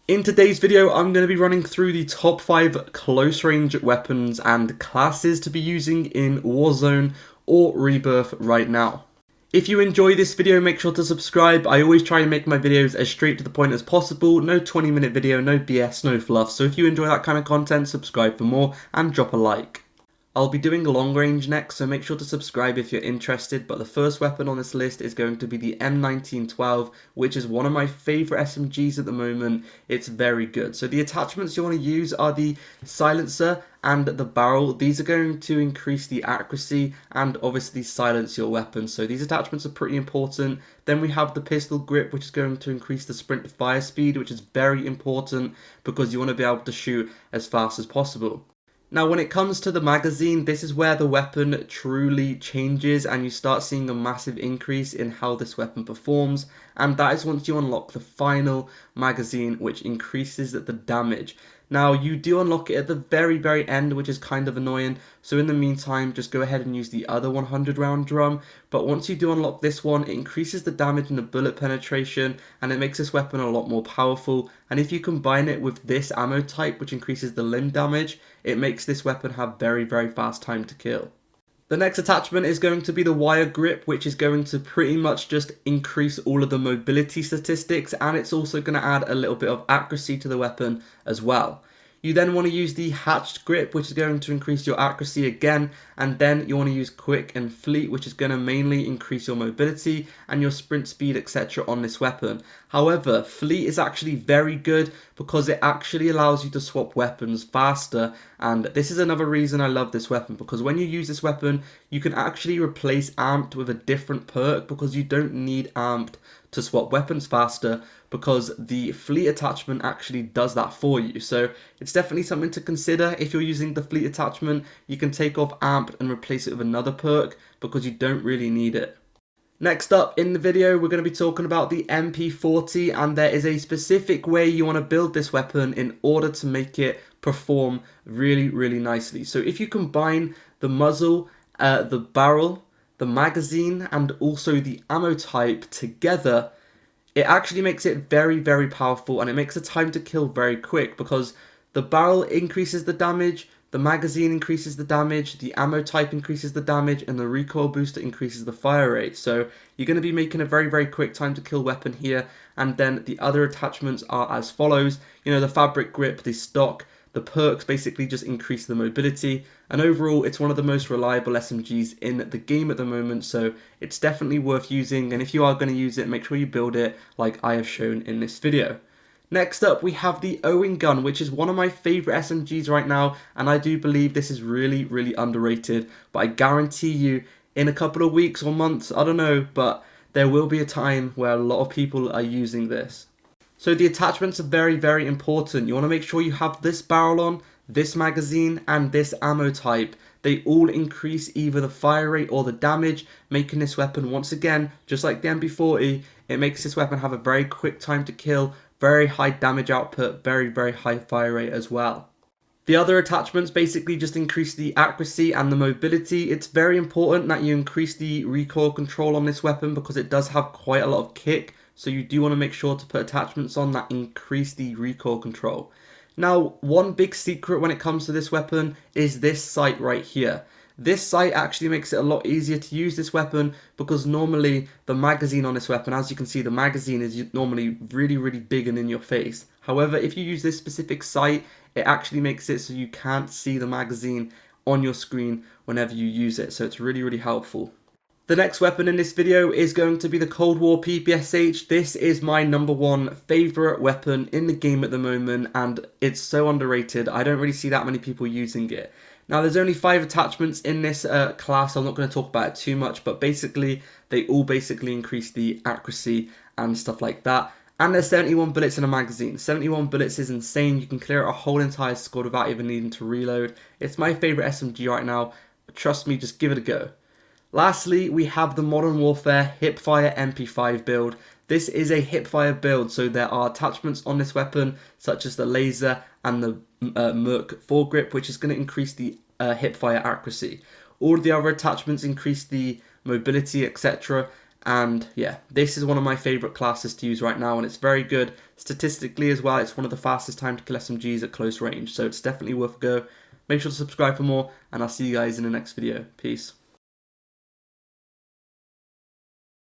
In today's video, I'm going to be running through the top 5 close range weapons and classes to be using in Warzone or Rebirth right now. If you enjoy this video, make sure to subscribe. I always try and make my videos as straight to the point as possible. No 20-minute video, no BS, no fluff. So if you enjoy that kind of content, subscribe for more and drop a like. I'll be doing long range next, so make sure to subscribe if you're interested, but the first weapon on this list is going to be the M1912, which is one of my favourite SMGs at the moment. It's very good. So the attachments you want to use are the silencer and the barrel. These are going to increase the accuracy and obviously silence your weapon, so these attachments are pretty important. Then we have the pistol grip, which is going to increase the sprint to fire speed, which is very important because you want to be able to shoot as fast as possible. Now when it comes to the magazine, this is where the weapon truly changes and you start seeing a massive increase in how this weapon performs, and that is once you unlock the final magazine, which increases the damage. Now you do unlock it at the very end, which is kind of annoying, so in the meantime just go ahead and use the other 100 round drum. But once you do unlock this one, it increases the damage and the bullet penetration, and it makes this weapon a lot more powerful. And if you combine it with this ammo type, which increases the limb damage, it makes this weapon have very fast time to kill. The next attachment is going to be the wire grip, which is going to pretty much just increase all of the mobility statistics, and it's also going to add a little bit of accuracy to the weapon as well. You then want to use the hatched grip, which is going to increase your accuracy again, and then you want to use quick and fleet, which is going to mainly increase your mobility and your sprint speed, etc. on this weapon. However, fleet is actually very good because it actually allows you to swap weapons faster, and this is another reason I love this weapon, because when you use this weapon you can actually replace amped with a different perk, because you don't need amped to swap weapons faster, because the fleet attachment actually does that for you. So it's definitely something to consider. If you're using the fleet attachment, you can take off amped and replace it with another perk because you don't really need it. Next up in the video, we're going to be talking about the MP40, and there is a specific way you want to build this weapon in order to make it perform really nicely. So if you combine the muzzle, the barrel, the magazine, and also the ammo type together, it actually makes it very powerful, and it makes the time to kill very quick, because the barrel increases the damage, the magazine increases the damage, the ammo type increases the damage, and the recoil booster increases the fire rate. So you're going to be making a very quick time to kill weapon here. And then the other attachments are as follows. You know, the fabric grip, the stock, the perks basically just increase the mobility, and overall it's one of the most reliable SMGs in the game at the moment, so it's definitely worth using, and if you are going to use it, make sure you build it like I have shown in this video. Next up we have the Owen gun, which is one of my favourite SMGs right now, and I do believe this is really underrated, but I guarantee you in a couple of weeks or months, I don't know, but there will be a time where a lot of people are using this. So the attachments are very important. You want to make sure you have this barrel on, this magazine, and this ammo type. They all increase either the fire rate or the damage, making this weapon, once again, just like the MP40, it makes this weapon have a very quick time to kill, very high damage output, very high fire rate as well. The other attachments basically just increase the accuracy and the mobility. It's very important that you increase the recoil control on this weapon because it does have quite a lot of kick. So you do want to make sure to put attachments on that increase the recoil control. Now, one big secret when it comes to this weapon is this sight right here. This sight actually makes it a lot easier to use this weapon, because normally the magazine on this weapon, as you can see, the magazine is normally really big and in your face. However, if you use this specific sight, it actually makes it so you can't see the magazine on your screen whenever you use it. So it's really helpful. The next weapon in this video is going to be the Cold War PPSH. This is my #1 favourite weapon in the game at the moment, and it's so underrated. I don't really see that many people using it. Now there's only 5 attachments in this class. I'm not going to talk about it too much, but basically they all increase the accuracy and stuff like that. And there's 71 bullets in a magazine. 71 bullets is insane. You can clear out a whole entire squad without even needing to reload. It's my favourite SMG right now. Trust me, just give it a go. Lastly, we have the Modern Warfare Hipfire MP5 build. This is a hipfire build, so there are attachments on this weapon, such as the laser and the Merc foregrip, which is going to increase the hipfire accuracy. All of the other attachments increase the mobility, etc. And yeah, this is one of my favourite classes to use right now, and it's very good statistically as well. It's one of the fastest time to kill SMGs at close range, so it's definitely worth a go. Make sure to subscribe for more, and I'll see you guys in the next video. Peace.